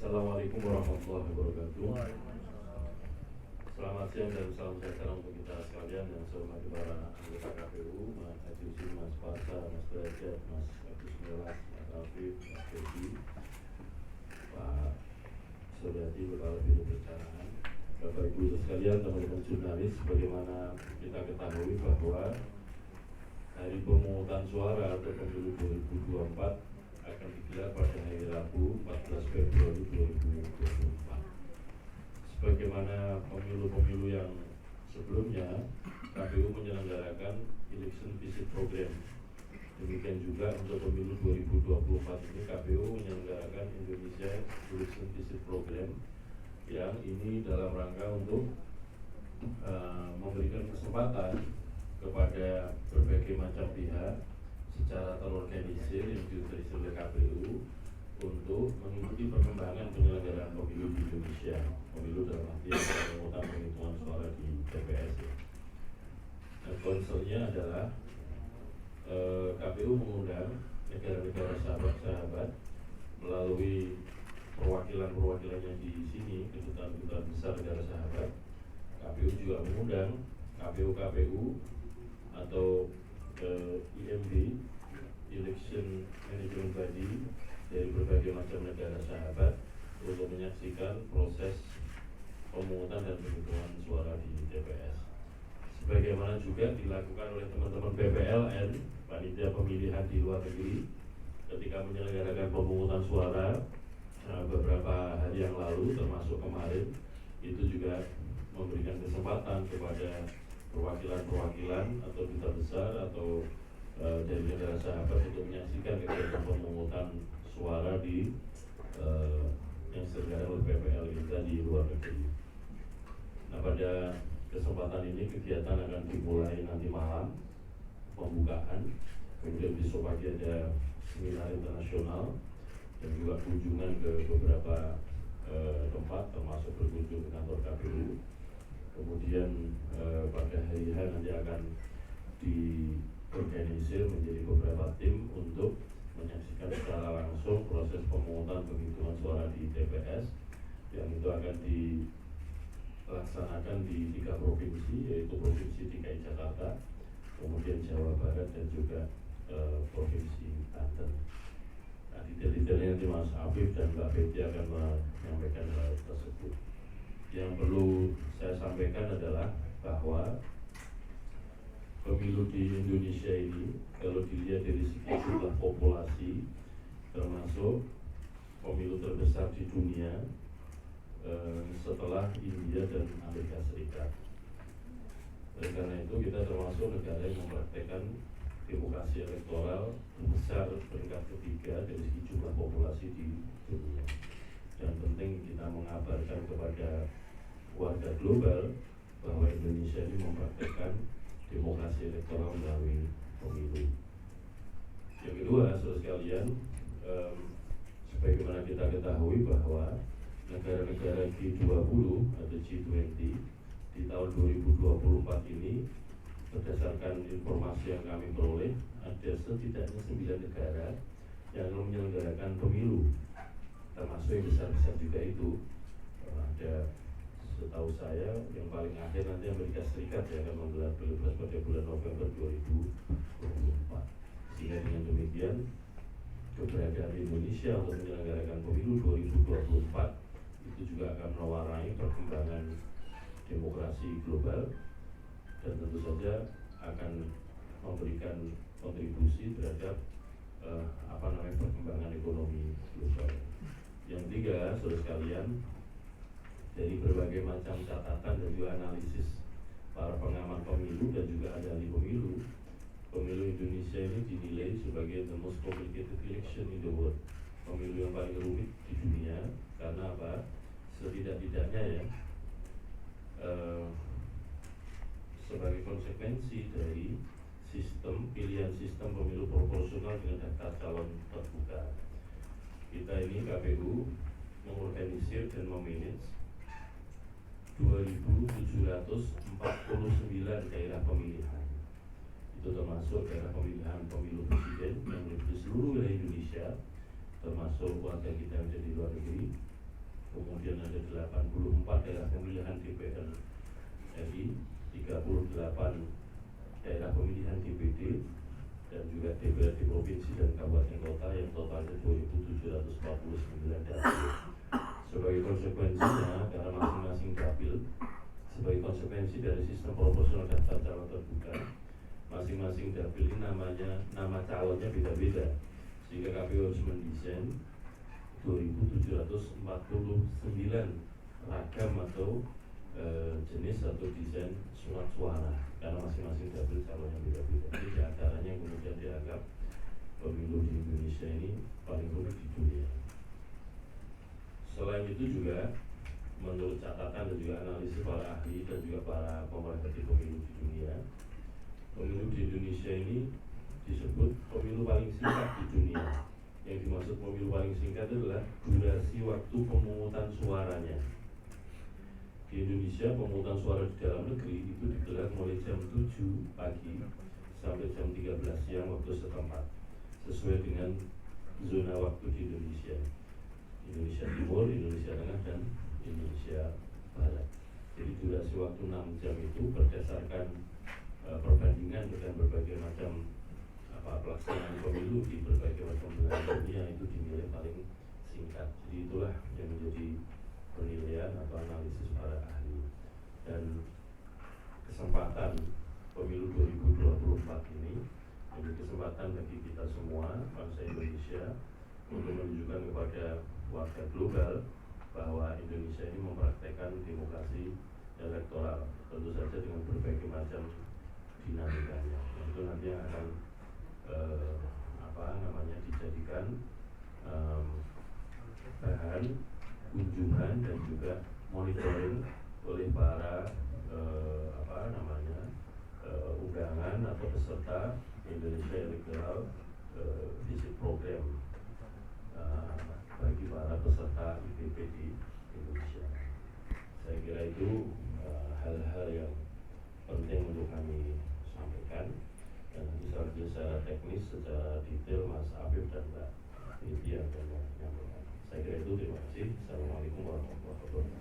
Assalamualaikum warahmatullahi wabarakatuh. Selamat siang dan salam sejahtera untuk kita sekalian yang saya hormati para anggota KPU, Mas Haji Husin, Mas Farsa, Mas Derajat, Mas Agus Melas, Mas Afif, Mas Dedi, Pak Suryadi, Kepala Biro Perencanaan, Bapak Ibu sekalian, teman-teman jurnalis. Bagaimana kita ketahui bahwa hari pemungutan suara atau pemilu 2024 akan digelar pada hari Rabu 14 Februari 2024. Sebagaimana pemilu-pemilu yang sebelumnya, KPU menyelenggarakan election visit program. Demikian juga untuk pemilu 2024 ini KPU menyelenggarakan Indonesia Election Visit Program, yang ini dalam rangka untuk memberikan kesempatan kepada berbagai macam pihak secara terorganisir yang diutusi oleh KPU untuk mengikuti perkembangan penyelenggaraan pemilu di Indonesia. Pemilu dalam artian pemungutan penghitungan suara di TPS. Dan konselnya adalah KPU mengundang negara-negara sahabat-sahabat melalui perwakilan-perwakilannya di sini, kedutaan-kedutaan besar negara sahabat. KPU juga mengundang KPU atau IMB, Election Management Body, dari berbagai macam negara sahabat untuk menyaksikan proses pemungutan dan penghitungan suara di TPS. Sebagaimana juga dilakukan oleh teman-teman PPLN, panitia pemilihan di luar negeri, ketika menyelenggarakan pemungutan suara beberapa hari yang lalu, termasuk kemarin, itu juga memberikan kesempatan kepada perwakilan-perwakilan atau duta besar atau dari negara sahabat untuk menyaksikan kegiatan pemungutan suara di yang diselenggarakan oleh PPL kita di luar negeri. Nah, pada kesempatan ini kegiatan akan dimulai nanti malam, pembukaan, kemudian besok pagi ada seminar internasional dan juga kunjungan ke beberapa tempat, termasuk berkunjung ke kantor KPU. Kemudian pada hari H nanti akan diorganisir menjadi beberapa tim untuk menyaksikan secara langsung proses pemungutan penghitungan suara di TPS, yang itu akan dilaksanakan di 3 provinsi, yaitu Provinsi DKI Jakarta, kemudian Jawa Barat, dan juga Provinsi Banten. Nah, detail-detailnya nanti Mas Afif dan Mbak Betty akan menyampaikan hal tersebut. Yang perlu saya sampaikan adalah bahwa pemilu di Indonesia ini, kalau dilihat dari segi jumlah populasi, termasuk pemilu terbesar di dunia setelah India dan Amerika Serikat. Oleh karena itu kita termasuk negara yang mempraktekkan demokrasi elektoral terbesar peringkat ketiga dari segi jumlah populasi di dunia. Dan penting kita mengabarkan kepada warga global bahwa Indonesia ini mempraktekkan demokrasi elektoral melalui pemilu. Yang kedua, saudara sekalian, sebagaimana kita ketahui bahwa negara-negara G20 atau G20 di tahun 2024 ini, berdasarkan informasi yang kami peroleh, ada setidaknya 9 negara yang menyelenggarakan pemilu, termasuk yang besar-besar juga itu. Ada, setahu saya, yang paling akhir nanti Amerika Serikat yang akan menggelar pilpres pada bulan November 2024. Sehingga dengan demikian, keberadaan Indonesia untuk menyelenggarakan pemilu 2024 itu juga akan mewarnai perkembangan demokrasi global dan tentu saja akan memberikan kontribusi terhadap perkembangan ekonomi global. Yang tiga, saudara sekalian, dari berbagai macam catatan dan juga analisis para pengamat pemilu dan juga ahli pemilu, pemilu Indonesia ini dinilai sebagai the most complicated election in the world, pemilu yang paling rumit di dunia. Karena apa? Setidak-tidaknya ya, sebagai konsekuensi dari pilihan sistem pemilu proporsional dengan daftar calon terbuka. Kita ini KPU mengorganisir dan memanage 2.749 daerah pemilihan. Itu termasuk daerah pemilihan pemilu presiden yang meliputi seluruh wilayah Indonesia, termasuk warga kita yang ada di luar negeri, kemudian ada 84 daerah pemilihan DPR RI, 38 daerah pemilihan DPD, dan juga DPRD provinsi dan kabupaten kota yang totalnya 2.749 dapil. Sebagai konsekuensinya, karena masing-masing dapil sebagai konsekuensi dari sistem proporsional daftar calon terbuka, masing-masing dapil ini nama calonnya beda-beda, sehingga KPU harus mendesain 2.749 ragam atau jenis atau desain surat suara, karena masing-masing dapil calonnya beda-beda. Ini diantaranya yang kemudian dianggap pemilu di Indonesia ini paling rumit di dunia. Selain itu juga menurut catatan dan juga analisis para ahli dan juga para pemerhati pemilu di dunia, pemilu di Indonesia ini disebut pemilu paling singkat di dunia. Yang dimaksud pemilu paling singkat adalah durasi waktu pemungutan suaranya. Di Indonesia pemungutan suara di dalam negeri itu digelar mulai jam 7 pagi sampai jam 13 siang waktu setempat, sesuai dengan zona waktu di Indonesia. Indonesia Timur, Indonesia Tengah, dan Indonesia Barat. Jadi durasi waktu 6 jam itu berdasarkan perbandingan dengan berbagai macam pelaksanaan pemilu di berbagai macam belahan dunia itu dinilai paling singkat. Jadi itulah yang menjadi penilaian atau analisis para ahli. Dan kesempatan pemilu 2024 ini menjadi kesempatan bagi kita semua bangsa Indonesia untuk menunjukkan kepada warga global bahwa Indonesia ini mempraktekkan demokrasi elektoral, tentu saja dengan berbagai macam dinamikanya. Itu nanti yang akan dijadikan bahan kunjungan dan juga monitoring oleh para undangan atau peserta Indonesia Electoral Visit Program bagi para peserta IPP di Indonesia. Saya kira itu hal-hal yang penting untuk kami sampaikan, dan nanti selanjutnya secara teknis, secara detail Mas Afif dan Mbak Lydia akan menyampaikan. Saya kira itu, terima kasih. Assalamualaikum warahmatullahi wabarakatuh.